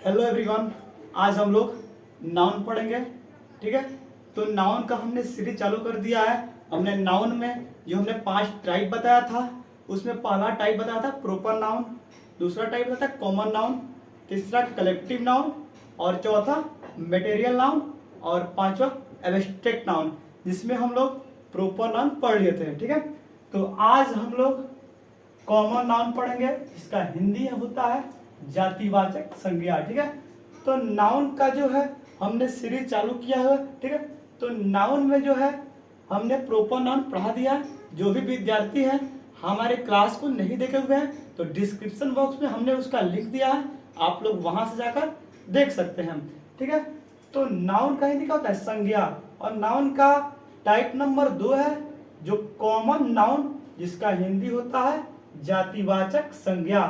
Hello everyone, आज हम लोग नाउन पढ़ेंगे। ठीक है, तो नाउन का हमने सीरीज चालू कर दिया है। हमने नाउन में जो हमने 5 टाइप बताया था, उसमें पहला टाइप बताया था प्रॉपर नाउन, दूसरा टाइप बताया था कॉमन नाउन, तीसरा कलेक्टिव नाउन और चौथा मटेरियल नाउन और पांचवा एब्स्ट्रैक्ट नाउन, जिसमें हम लोग प्रॉपर नाउन पढ़ लिए थे। ठीक है, तो आज हम लोग कॉमन नाउन पढ़ेंगे, जिसका हिंदी होता है जातिवाचक संज्ञा। ठीक है, तो नाउन का जो है हमने सीरीज चालू किया है। ठीक है, तो नाउन में जो है हमने प्रॉपर नाउन पढ़ा दिया। जो भी विद्यार्थी है हमारे क्लास को नहीं देखे हुए हैं तो डिस्क्रिप्शन बॉक्स में हमने उसका लिंक दिया है, आप लोग वहां से जाकर देख सकते हैं। ठीक है, तो नाउन का हिंदी क्या होता है? संज्ञा। और नाउन का टाइप नंबर 2 है जो कॉमन नाउन, जिसका हिंदी होता है जातिवाचक संज्ञा।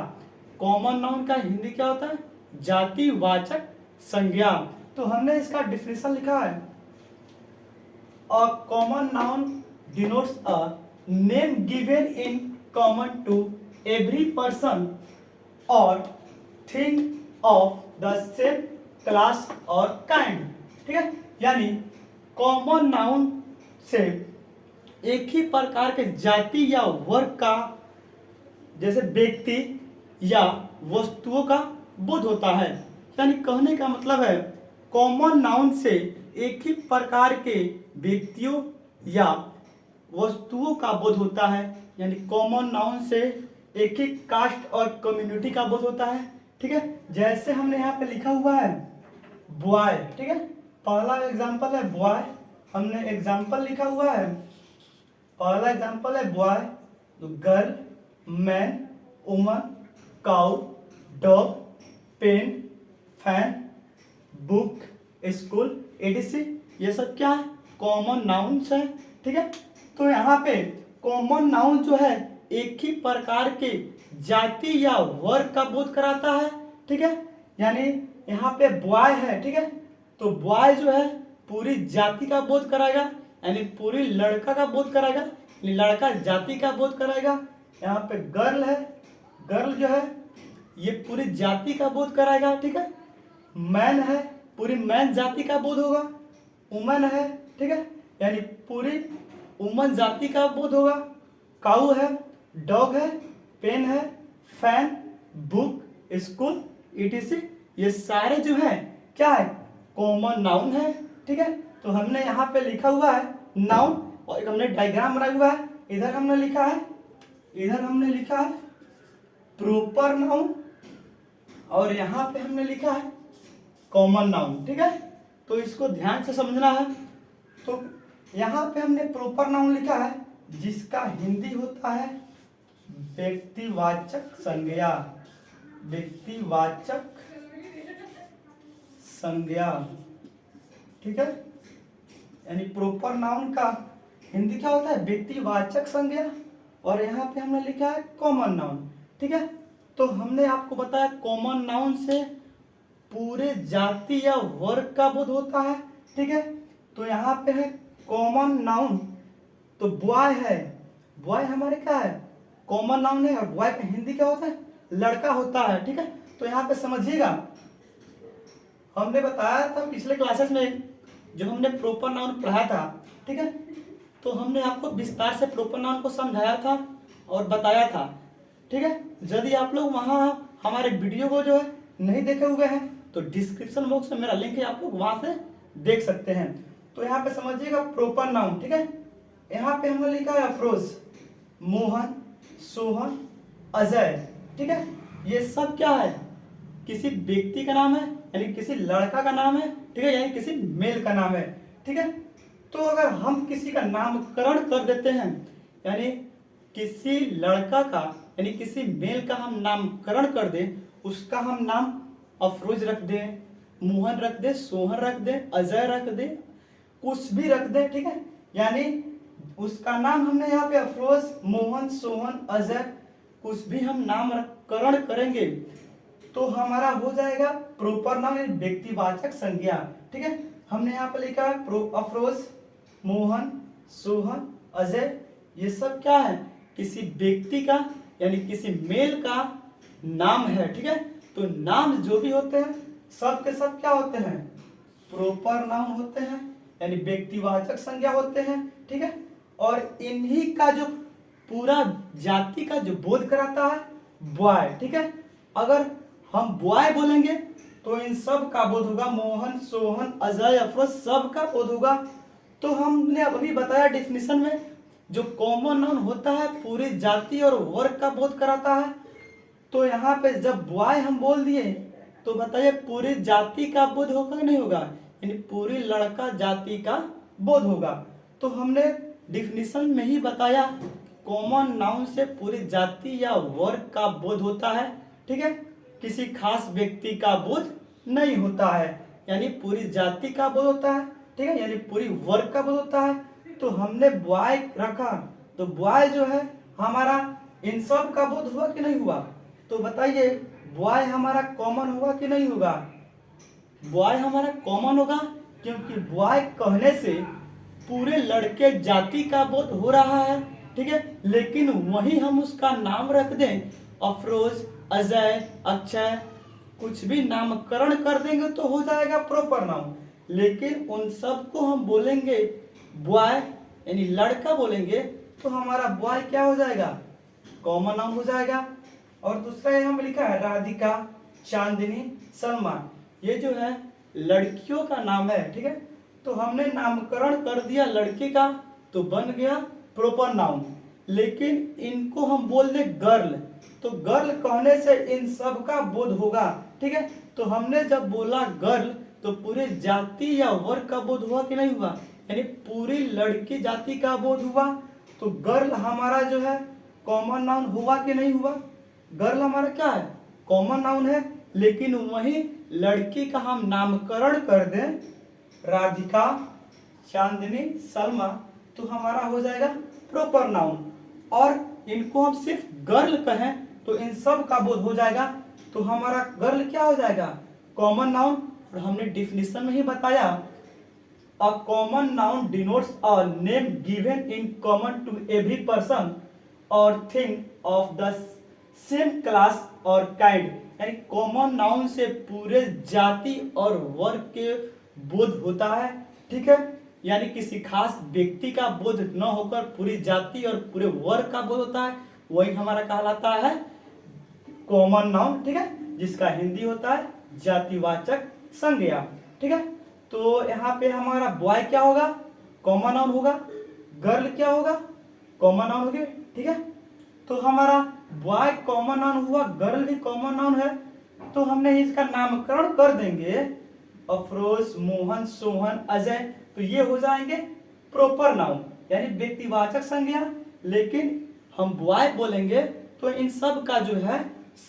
कॉमन नाउन का हिंदी क्या होता है? जातिवाचक संज्ञा। तो हमने इसका डिफिनेशन लिखा है, a common noun denotes a name given in common to every person और thing of the same class और काइंड। ठीक है, यानी कॉमन नाउन से एक ही प्रकार के जाति या वर्ग का, जैसे व्यक्ति या वस्तुओं का बोध होता है। यानी कहने का मतलब है कॉमन नाउन से एक ही प्रकार के व्यक्तियों या वस्तुओं का बोध होता है। यानी कॉमन नाउन से एक ही कास्ट और कम्युनिटी का बोध होता है। ठीक है, जैसे हमने यहाँ पे लिखा हुआ है बॉय। ठीक है, पहला एग्जांपल है बॉय, हमने एग्जांपल लिखा हुआ है। पहला एग्जांपल है boy, girl, man, woman, cow, dog, pen, fan, book, school, ADC. ये सब क्या है? कॉमन नाउन्स है। ठीक है, तो यहाँ पे कॉमन नाउन जो है एक ही प्रकार के जाति या वर्ग का बोध कराता है। ठीक है, यानी यहाँ पे बॉय है। ठीक है, तो बॉय जो है पूरी जाति का बोध कराएगा, यानी पूरी लड़का का बोध कराएगा, लड़का जाति का बोध कराएगा। यहाँ पे गर्ल है, गर्ल जो है ये पूरी जाति का बोध कराएगा। ठीक है, मैन है, पूरी मैन जाति का बोध होगा। वुमन है, ठीक है, यानी पूरी वुमन जाति का बोध होगा। काऊ है, डॉग है, पेन है, फैन, बुक, स्कूल, ईटीसी। ये सारे जो है क्या है? कॉमन नाउन है। ठीक है, तो हमने यहाँ पे लिखा हुआ है नाउन, और एक हमने डायग्राम बनाया हुआ है। इधर हमने लिखा है प्रॉपर नाउन, और यहाँ पे हमने लिखा है कॉमन नाउन। ठीक है, तो इसको ध्यान से समझना है। तो यहाँ पे हमने प्रॉपर नाउन लिखा है, जिसका हिंदी होता है व्यक्तिवाचक संज्ञा। व्यक्तिवाचक संज्ञा। ठीक है, यानी प्रॉपर नाउन का हिंदी क्या होता है? व्यक्तिवाचक संज्ञा। और यहाँ पे हमने लिखा है कॉमन नाउन। ठीक है, तो हमने आपको बताया कॉमन नाउन से पूरे जाति या वर्ग का बोध होता है। ठीक है, तो यहाँ पे है कॉमन नाउन, तो बॉय है, बॉय हमारे क्या है? कॉमन नाउन है, और बॉय का हिंदी क्या होता है? लड़का होता है। ठीक है, तो यहाँ पे समझिएगा, हमने बताया था पिछले क्लासेस में जो हमने प्रॉपर नाउन पढ़ाया था। ठीक है, तो हमने आपको विस्तार से प्रॉपर नाउन को समझाया था और बताया था। ठीक है, यदि आप लोग वहाँ हमारे वीडियो को जो है नहीं देखे हुए हैं तो डिस्क्रिप्शन बॉक्स में मेरा लिंक है, आप लोग वहाँ से देख सकते हैं। तो यहाँ पे समझिएगा प्रॉपर नाउन। ठीक है, यहाँ पे हमने लिखा है अफरोज, मोहन, सोहन, अजय। ठीक है, ये सब क्या है? किसी व्यक्ति का नाम है, यानी किसी लड़का का नाम है। ठीक है, यानी किसी मेल का नाम है। ठीक है, तो अगर हम किसी का नामकरण कर देते हैं, यानी किसी लड़का का यानी किसी मेल का हम नामकरण कर दें, उसका हम नाम अफरोज रख दें, मोहन रख दें, सोहन रख दें, अजय रख दें, कुछ भी रख दें। ठीक है, यानी उसका नाम हमने यहाँ पे अफरोज, मोहन, सोहन, अजय कुछ भी हम नामकरण करेंगे तो हमारा हो जाएगा प्रॉपर नाउन, यानी व्यक्तिवाचक संज्ञा। ठीक है, हमने यहाँ पे लिखा है अफरोज, मोहन, सोहन, अजय। ये सब क्या है? किसी व्यक्ति का यानी किसी मेल का नाम है। ठीक है, तो नाम जो भी होते हैं सब के सब क्या होते हैं, प्रॉपर नाउन होते हैं, यानी व्यक्तिवाचक संज्ञा होते हैं, ठीक है। और इन्हीं का जो पूरा जाति का जो बोध कराता है बॉय, ठीक है। अगर हम बॉय बोलेंगे तो इन सब का बोध होगा, मोहन, सोहन, अजय, अफरोज, सब का बोध होगा। तो हमने अभी बताया डेफिनेशन में, जो कॉमन नाउन होता है पूरी जाति और वर्ग का बोध कराता है। तो यहाँ पे जब बॉय हम बोल दिए तो बताइए पूरी जाति का बोध होगा कि नहीं होगा, यानी पूरी लड़का जाति का बोध होगा। तो हमने डिफिनीशन में ही बताया कॉमन नाउन से पूरी जाति या वर्ग का बोध होता है, ठीक है, किसी खास व्यक्ति का बोध नहीं होता है, यानी पूरी जाति का बोध होता है, ठीक है, यानी पूरी वर्ग का बोध होता है। तो हमने बॉय रखा, तो बॉय जो है हमारा इन सब का बोध हुआ कि नहीं हुआ, तो बताइए बॉय हमारा कॉमन होगा कि नहीं होगा, बॉय हमारा कॉमन होगा, क्योंकि बॉय कहने से पूरे लड़के जाति का बोध हो रहा है, ठीक है। लेकिन वही हम उसका नाम रख दें अफरोज, अजय, अक्षय, कुछ भी नामकरण कर देंगे तो हो जाएगा प्रॉपर नाउन। लेकिन उन सब को हम बोलेंगे बॉय यानी लड़का बोलेंगे तो हमारा बॉय क्या हो जाएगा, कॉमन नाउन हो जाएगा। और दूसरा यहाँ में लिखा है राधिका, चांदनी, सलमा, ये जो है लड़कियों का नाम है, ठीक है। तो हमने नामकरण कर दिया लड़के का तो बन गया प्रॉपर नाउन। लेकिन इनको हम बोल दे गर्ल, तो गर्ल कहने से इन सब का बोध होगा, ठीक है। तो हमने जब बोला गर्ल तो पूरे जाति या वर्ग का बोध हुआ कि नहीं हुआ, यानी पूरी लड़की जाति का बोध हुआ। तो गर्ल हमारा जो है कॉमन नाउन हुआ कि नहीं हुआ, गर्ल हमारा क्या है, कॉमन नाउन है। लेकिन वही लड़की का हम नामकरण कर दें राधिका, चांदनी, सलमा, तो हमारा हो जाएगा प्रॉपर नाउन। और इनको हम सिर्फ गर्ल कहें तो इन सब का बोध हो जाएगा, तो हमारा गर्ल क्या हो जाएगा, कॉमन नाउन। और हमने डिफिनीशन में ही बताया a common noun denotes a name given in common to every person और thing of the same class और काइंड, यानी कॉमन नाउन से पूरे जाति और वर्ग के बोध होता है, ठीक है। यानी किसी खास व्यक्ति का बोध न होकर पूरी जाति और पूरे वर्ग का बोध होता है, वही हमारा कहलाता है कॉमन नाउन, ठीक है, जिसका हिंदी होता है जातिवाचक संज्ञा, ठीक है। तो यहाँ पे हमारा बॉय क्या होगा, कॉमन नाउन होगा, गर्ल क्या होगा, कॉमन नाउन होगा, ठीक है। तो हमारा बॉय कॉमन नाउन हुआ, गर्ल भी कॉमन नाउन है, तो हमने इसका नामकरण कर देंगे अफरोज, मोहन, सोहन, अजय, तो ये हो जाएंगे प्रॉपर नाउन यानी व्यक्तिवाचक संज्ञा। लेकिन हम बॉय बोलेंगे तो इन सब का जो है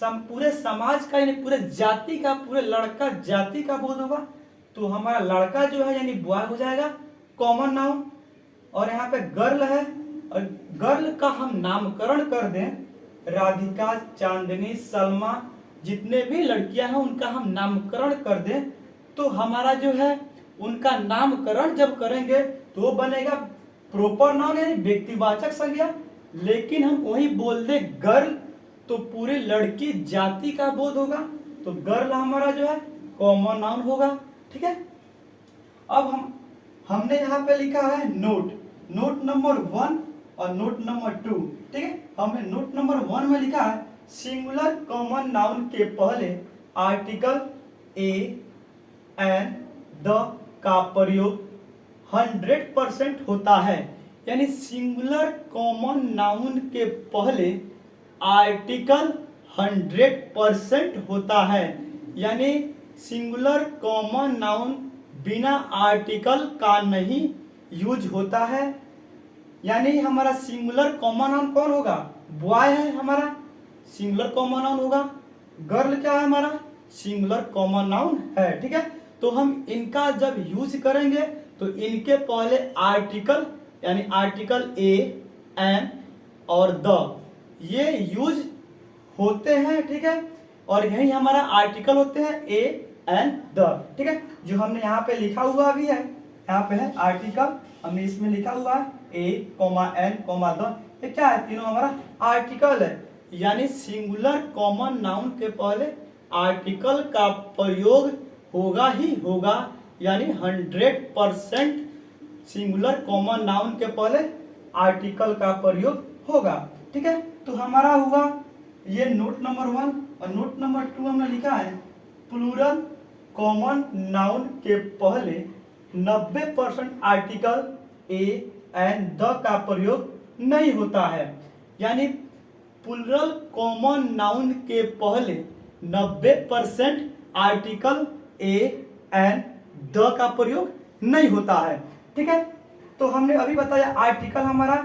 पूरे समाज का यानी पूरे जाति का, पूरे लड़का जाति का बोध होगा। तो हमारा लड़का जो है यानी बॉय हो जाएगा कॉमन नाउन। और यहाँ पे गर्ल है, और गर्ल का हम नामकरण कर दें राधिका, चांदनी, सलमा, जितने भी लड़कियां हैं उनका हम नामकरण कर दें, तो हमारा जो है उनका नामकरण जब करेंगे तो बनेगा प्रॉपर नाउन यानी व्यक्तिवाचक संज्ञा। लेकिन हम वही बोल दे गर्ल तो पूरी लड़की जाति का बोध होगा, तो गर्ल हमारा जो है कॉमन नाउन होगा, ठीक है। अब हमने यहाँ पे लिखा है नोट नंबर 1 और नोट नंबर 2, ठीक है। हमने नोट नंबर 1 में लिखा है सिंगुलर कॉमन नाउन के पहले आर्टिकल ए एन द का प्रयोग 100% होता है, यानी सिंगुलर कॉमन नाउन के पहले आर्टिकल 100% होता है, यानी सिंगुलर कॉमन नाउन बिना आर्टिकल का नहीं यूज होता है। यानी हमारा सिंगुलर कॉमन नाउन कौन होगा, बॉय है हमारा सिंगुलर कॉमन नाउन होगा, गर्ल क्या है हमारा सिंगुलर कॉमन नाउन है, ठीक है। तो हम इनका जब यूज करेंगे तो इनके पहले आर्टिकल यानी आर्टिकल ए एन और द ये यूज होते हैं, ठीक है। और यही हमारा आर्टिकल होते हैं ए एन द, ठीक है। जो हमने यहाँ पे लिखा हुआ भी है, यहाँ पे है आर्टिकल, हमने इसमें लिखा हुआ है ए कॉमा एन कॉमा द, ये क्या है, तीनों हमारा आर्टिकल है। यानी सिंगुलर कॉमन नाउन के पहले आर्टिकल का प्रयोग होगा ही होगा, यानी 100% सिंगुलर कॉमन नाउन के पहले आर्टिकल का प्रयोग होगा। ठीक है, तो हमारा हुआ ये नोट नंबर 1। और नोट नंबर 2 हमने लिखा है प्लूरल कॉमन नाउन के पहले 90% आर्टिकल ए एंड द का प्रयोग नहीं होता है, यानी प्लूरल कॉमन नाउन के पहले 90% आर्टिकल ए एंड द का प्रयोग नहीं होता है। ठीक है, तो हमने अभी बताया आर्टिकल हमारा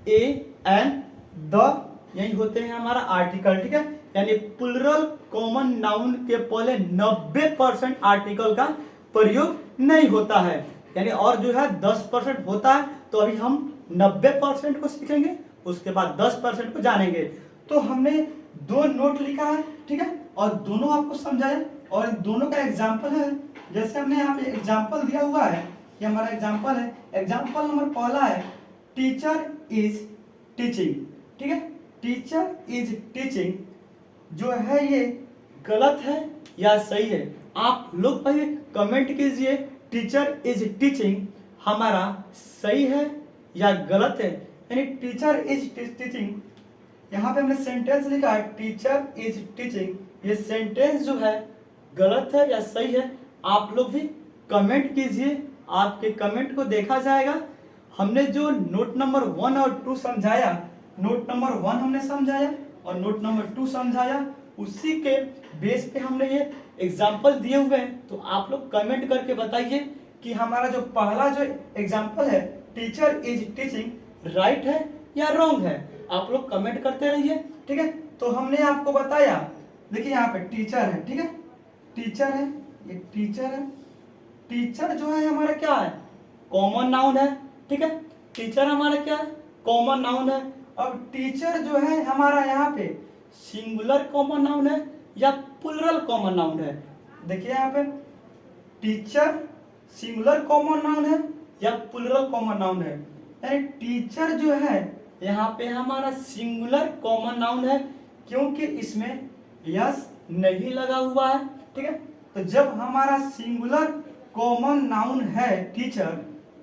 ए एंड द यही होते हैं हमारा आर्टिकल। ठीक है, यानी प्लूरल कॉमन नाउन के पहले 90% आर्टिकल का प्रयोग नहीं होता है, यानी और जो है 10% होता है। तो अभी हम 90% को सीखेंगे, उसके बाद 10% को जानेंगे। तो हमने 2 नोट लिखा है, ठीक है, और दोनों आपको समझाया और दोनों का एग्जाम्पल है। जैसे हमने यहाँ पे एग्जाम्पल दिया हुआ है, ये हमारा एग्जाम्पल है। एग्जाम्पल नंबर पहला है टीचर इज टीचिंग। ठीक है, टीचर इज टीचिंग जो है ये गलत है या सही है? आप लोग पहले कमेंट कीजिए, टीचर इज टीचिंग हमारा सही है या गलत है? यानी टीचर इज टीचिंग, यहाँ पे हमने सेंटेंस लिखा है टीचर इज टीचिंग, ये सेंटेंस जो है गलत है या सही है? आप लोग भी कमेंट कीजिए, आपके कमेंट को देखा जाएगा। हमने जो नोट नंबर 1 और 2 समझाया, नोट नंबर 1 हमने समझाया और नोट नंबर 2 समझाया, उसी के बेस पे हमने ये एग्जाम्पल दिए हुए हैं। तो आप लोग कमेंट करके बताइए कि हमारा जो पहला जो एग्जाम्पल है टीचर इज टीचिंग राइट है या रॉन्ग है? आप लोग कमेंट करते रहिए। ठीक है, तो हमने आपको बताया, देखिए यहाँ पे टीचर है, ठीक है, टीचर है, ये टीचर है। टीचर जो है हमारा क्या है? कॉमन नाउन है। ठीक है, टीचर हमारा क्या है? कॉमन नाउन है। अब टीचर जो है हमारा यहाँ पे सिंगुलर कॉमन नाउन है या प्लूरल कॉमन नाउन है? देखिए यहाँ पे टीचर सिंगुलर कॉमन नाउन है या प्लूरल कॉमन नाउन है? यानी टीचर जो है यहाँ पे हमारा सिंगुलर कॉमन नाउन है, क्योंकि इसमें यस नहीं लगा हुआ है। ठीक है, तो जब हमारा सिंगुलर कॉमन नाउन है टीचर,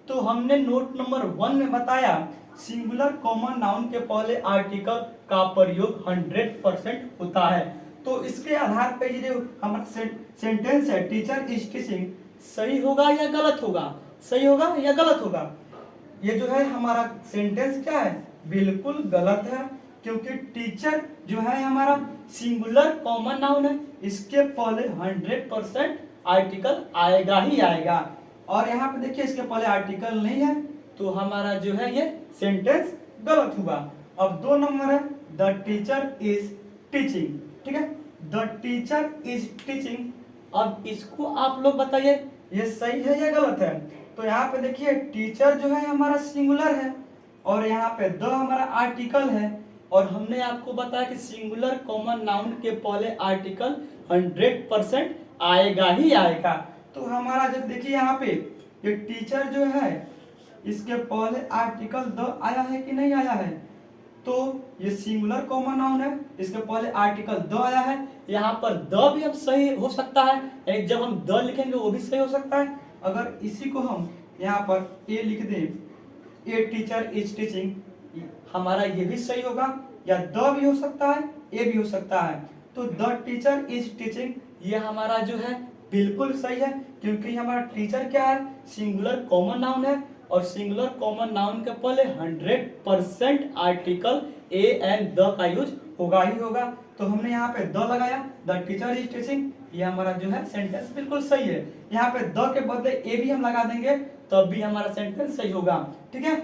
तो हमने नोट नंबर 1 में बताया सिंगुलर कॉमन नाउन के पहले आर्टिकल का प्रयोग 100% होता है। तो इसके आधार पर ये जो हमारा सेंटेंस है टीचर इज टीचिंग सही होगा या गलत होगा? सही होगा या गलत होगा? ये जो है हमारा सेंटेंस क्या है? बिल्कुल गलत है, क्योंकि टीचर जो है हमारा सिंगुलर कॉमन नाउन है, इसके पहले 100% आर्टिकल आएगा ही आएगा। और यहाँ पे देखिए इसके पहले आर्टिकल नहीं है, तो हमारा जो है ये सेंटेंस गलत हुआ। अब 2 नंबर है द टीचर इज टीचिंग। ठीक है, द टीचर इज टीचिंग, अब इसको आप लोग बताइए ये सही है या गलत है? तो यहाँ पे देखिए टीचर जो है हमारा सिंगुलर है और यहाँ पे द हमारा आर्टिकल है, और हमने आपको बताया कि सिंगुलर कॉमन नाउन के पहले आर्टिकल 100% आएगा ही आएगा। तो हमारा जब देखिए यहाँ पे ये टीचर जो है इसके पहले आर्टिकल द आया है कि नहीं आया है? तो ये सिंगुलर कॉमन नाउन है, इसके पहले आर्टिकल द आया है। यहाँ पर द भी अब सही हो सकता है, यानी जब हम द लिखेंगे वो भी सही हो सकता है। अगर इसी को हम यहाँ पर ए लिख दें, ए टीचर इज टीचिंग, हमारा ये भी सही होगा, या द भी हो सकता है, ए भी हो सकता है। तो द टीचर इज टीचिंग ये हमारा जो है बिल्कुल सही है, क्योंकि हमारा टीचर क्या है? सिंगुलर कॉमन नाउन है, और सिंगुलर कॉमन नाउन के पहले 100% आर्टिकल ए एंड द का यूज होगा ही होगा। तो हमने यहाँ पे द लगाया, द टीचर इज टीचिंग, ये हमारा जो है सेंटेंस बिल्कुल सही है। यहाँ पे द के बदले ए भी हम लगा देंगे तब भी हमारा सेंटेंस सही होगा। ठीक है,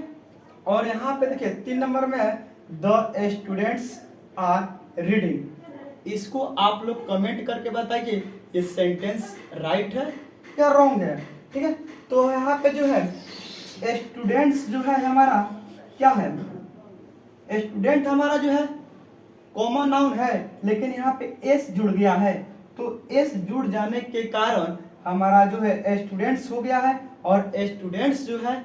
और यहाँ पे देखिए 3 नंबर में है द स्टूडेंट्स आर रीडिंग। इसको आप लोग कमेंट करके बताइए ये सेंटेंस राइट है या रॉन्ग है? ठीक है, तो यहाँ पे जो है स्टूडेंट्स जो है हमारा क्या है? स्टूडेंट हमारा जो है कॉमन नाउन है, लेकिन यहाँ पे एस जुड़ गया है, तो एस जुड़ जाने के कारण हमारा जो है स्टूडेंट्स हो गया है, और स्टूडेंट्स जो है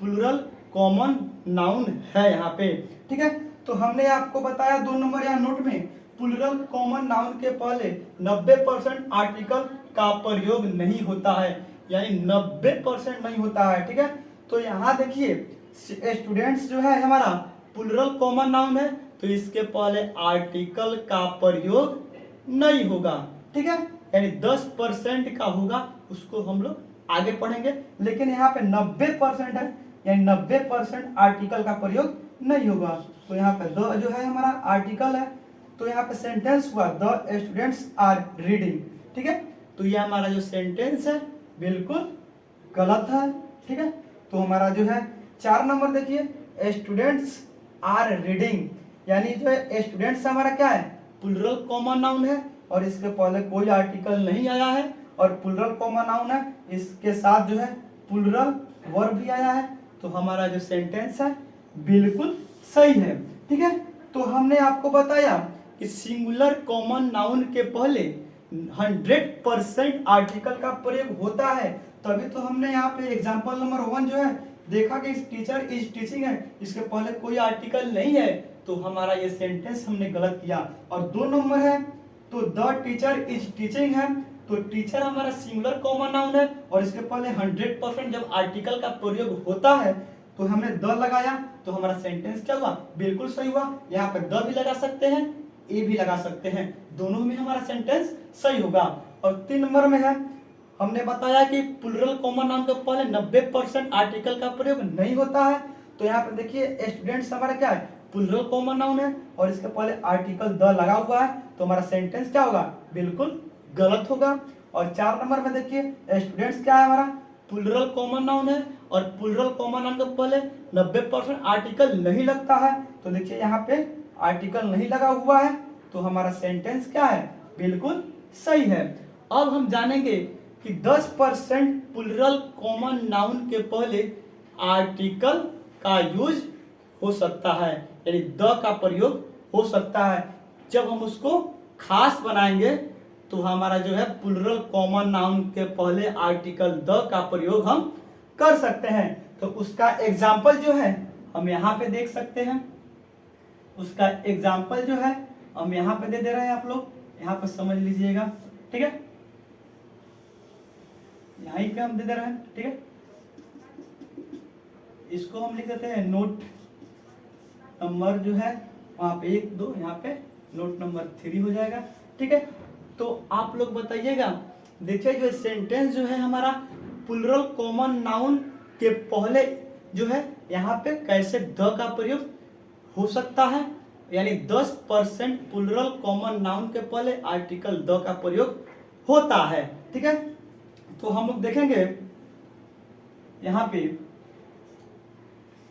प्लूरल कॉमन नाउन है यहाँ पे। ठीक है, तो हमने आपको बताया 2 नंबर यहाँ नोट में प्लूरल कॉमन नाउन के पहले 90% आर्टिकल का प्रयोग नहीं होता है, यानी 90% नहीं होता है। ठीक है, तो यहाँ देखिए स्टूडेंट्स जो है हमारा प्लूरल कॉमन नाउन है, तो इसके पहले आर्टिकल का प्रयोग नहीं होगा। ठीक है, यानी 10% का होगा, उसको हम लोग आगे पढ़ेंगे, लेकिन यहाँ पे 90% है, यानी 90% आर्टिकल का प्रयोग नहीं होगा। तो यहाँ पे द जो है हमारा आर्टिकल है, तो यहाँ पे सेंटेंस हुआ द स्टूडेंट्स आर रीडिंग। ठीक है, तो ये हमारा जो सेंटेंस है बिल्कुल गलत है। ठीक है, तो हमारा जो है 4 नंबर देखिए स्टूडेंट्स आर रीडिंग, यानी जो है स्टूडेंट्स हमारा क्या है प्लूरल कॉमन नाउन है, और इसके पहले कोई आर्टिकल नहीं आया है, और प्लूरल कॉमन नाउन है, इसके साथ जो है प्लूरल वर्ब भी आया है, तो हमारा जो सेंटेंस है बिल्कुल सही है। ठीक है, तो हमने आपको बताया कि सिंगुलर कॉमन नाउन के पहले 100% आर्टिकल का प्रयोग होता है, तभी तो हमने यहाँ पे एग्जांपल नंबर 1 जो है देखा कि टीचर इज टीचिंग है, इसके पहले कोई आर्टिकल नहीं है, तो हमारा ये सेंटेंस हमने गलत किया। और 2 नंबर है तो द टीचर इज टीचिंग है, तो टीचर हमारा सिंगुलर कॉमन नाउन है, और इसके पहले 100% जब आर्टिकल का प्रयोग होता है तो हमने द लगाया, तो हमारा सेंटेंस क्या हुआ बिल्कुल सही हुआ। यहाँ पे द भी लगा सकते हैं, ए भी लगा सकते हैं, दोनों में हमारा सेंटेंस सही होगा। और 3 नंबर में है हमने बताया कि प्लूरल कॉमन नाउन के पहले 90% आर्टिकल का प्रयोग नहीं होता है, तो यहाँ पे देखिए स्टूडेंट्स हमारा क्या है प्लूरल कॉमन नाउन है, और इसके पहले आर्टिकल द लगा हुआ है, तो हमारा सेंटेंस क्या होगा बिल्कुल गलत होगा। और 4 नंबर में देखिए स्टूडेंट्स क्या है हमारा प्लूरल कॉमन नाउन है, और प्लूरल कॉमन नाउन के पहले 90% आर्टिकल नहीं लगता है, तो देखिए यहाँ पे आर्टिकल नहीं लगा हुआ है, तो हमारा सेंटेंस क्या है बिल्कुल सही है। अब हम जानेंगे कि 10% प्लूरल कॉमन नाउन के पहले आर्टिकल का यूज हो सकता है, यानी द का प्रयोग हो सकता है। जब हम उसको खास बनाएंगे तो हमारा जो है प्लूरल कॉमन नाउन के पहले आर्टिकल द का प्रयोग हम कर सकते हैं। तो उसका एग्जाम्पल जो है हम यहाँ पे देख सकते हैं, उसका एग्जाम्पल जो है हम यहाँ पे दे रहे हैं, आप लोग यहाँ पे समझ लीजिएगा। ठीक है, यहीं पे हम दे रहे हैं। ठीक है, इसको हम लिख देते हैं नोट नंबर जो है वहां पे 1 2, यहाँ पे नोट नंबर 3 हो जाएगा। ठीक है, तो आप लोग बताइएगा, देखिए जो सेंटेंस जो है हमारा प्लूरल कॉमन नाउन के पहले जो है यहाँ पे कैसे द का प्रयोग हो सकता है, यानी 10% प्लूरल कॉमन नाउन के पहले आर्टिकल द का प्रयोग होता है। ठीक है, तो हम लोग देखेंगे यहाँ पे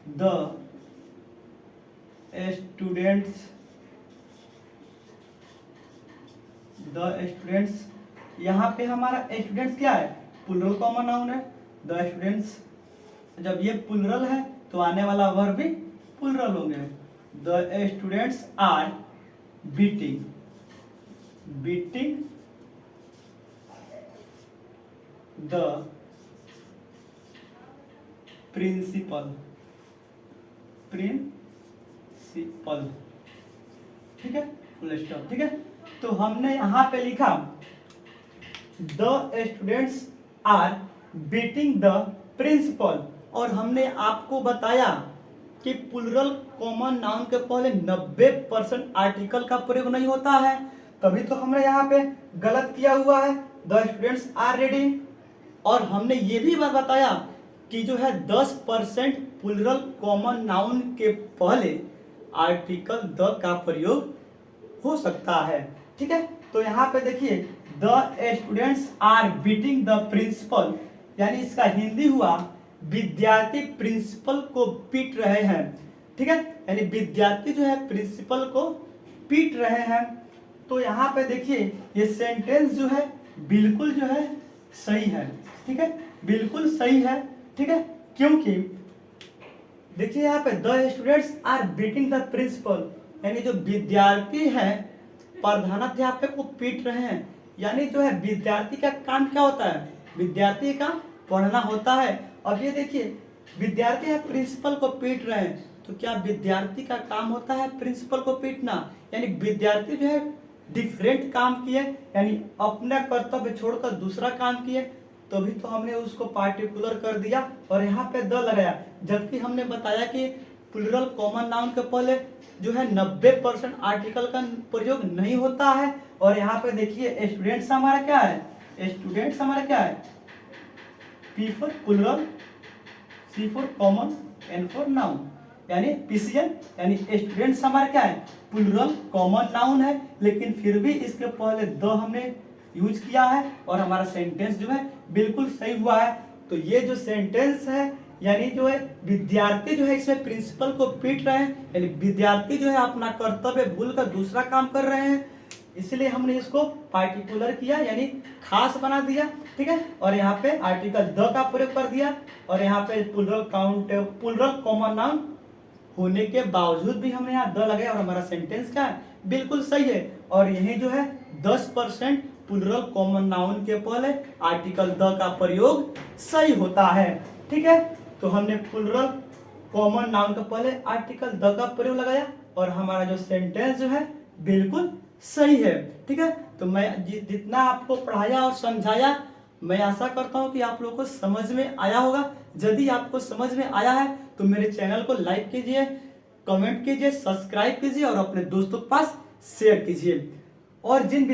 द स्टूडेंट्स, यहाँ पे हमारा स्टूडेंट्स क्या है प्लूरल कॉमन नाउन है। द स्टूडेंट्स, जब ये प्लूरल है तो आने वाला वर्ब भी प्लूरल होंगे। The students are beating the principal. ठीक है, फुल स्टॉप। ठीक है, तो हमने यहाँ पे लिखा the students are beating the principal, और हमने आपको बताया कि प्लूरल कॉमन नाउन के पहले 90% आर्टिकल का प्रयोग नहीं होता है, तभी तो हमने यहाँ पे गलत किया हुआ है द स्टूडेंट्स आर रीडिंग। और हमने ये भी बात बताया कि जो है 10% प्लूरल कॉमन नाउन के पहले आर्टिकल द का प्रयोग हो सकता है। ठीक है, तो यहाँ पे देखिए the students are beating the principal, यानी इसका हिंदी हुआ विद्यार्थी प्रिंसिपल को पीट रहे हैं। ठीक है, यानी विद्यार्थी जो है प्रिंसिपल को पीट रहे हैं। तो यहाँ पे देखिए ये सेंटेंस जो है बिल्कुल जो है सही है। ठीक है, बिल्कुल सही है। ठीक है, क्योंकि देखिए यहाँ पे the students are beating the principal, यानी जो विद्यार्थी है प्रधानाध्यापक को पीट रहे हैं, यानी जो है विद्यार्थी का काम क्या होता है, विद्यार्थी का पढ़ना होता है। अब ये देखिए विद्यार्थी है प्रिंसिपल को पीट रहे हैं, तो क्या विद्यार्थी का काम होता है प्रिंसिपल को पीटना, यानी विद्यार्थी जो है डिफरेंट काम किए, यानी अपना कर्तव्य छोड़कर दूसरा काम किए, तभी तो हमने उसको पार्टिकुलर कर दिया और यहाँ पे द लगाया। जबकि हमने बताया कि प्लूरल कॉमन नाउन के पहले जो है 90% आर्टिकल का प्रयोग नहीं होता है। और यहाँ पे देखिए स्टूडेंट्स हमारा क्या है, स्टूडेंट्स हमारा क्या है, P for plural, C for common, N for noun, यानी पीसीएन, यानी स्टूडेंट्स हमारा क्या है, प्लूरल कॉमन नाउन है, लेकिन फिर भी इसके पहले द हमने यूज किया है और हमारा सेंटेंस जो है बिल्कुल सही हुआ है। तो ये जो सेंटेंस है, यानी जो है विद्यार्थी जो है इसमें प्रिंसिपल को पीट रहे हैं, यानी विद्यार्थी जो है अपना कर्तव्य भूलकर दूसरा काम कर रहे हैं, इसलिए हमने इसको पार्टिकुलर किया, यानी खास बना दिया। ठीक है, और यहाँ पे आर्टिकल द का प्रयोग कर दिया और यहाँ पे प्लूरल कॉमन नाउन होने के बावजूद भी हमने यहाँ द लगाया और हमारा सेंटेंस क्या है, बिल्कुल सही है। और यही जो है 10% प्लूरल कॉमन नाउन के पहले आर्टिकल द का प्रयोग सही होता है। ठीक है, तो हमने प्लूरल कॉमन नाउन के पहले आर्टिकल द का प्रयोग लगाया और हमारा जो सेंटेंस जो है बिल्कुल सही है। ठीक है, तो मैं जितना आपको पढ़ाया और समझाया, मैं आशा करता हूं कि आप लोगों को समझ में आया होगा। यदि आपको समझ में आया है तो मेरे चैनल को लाइक कीजिए, कमेंट कीजिए, सब्सक्राइब कीजिए और अपने दोस्तों के पास शेयर कीजिए। और जिन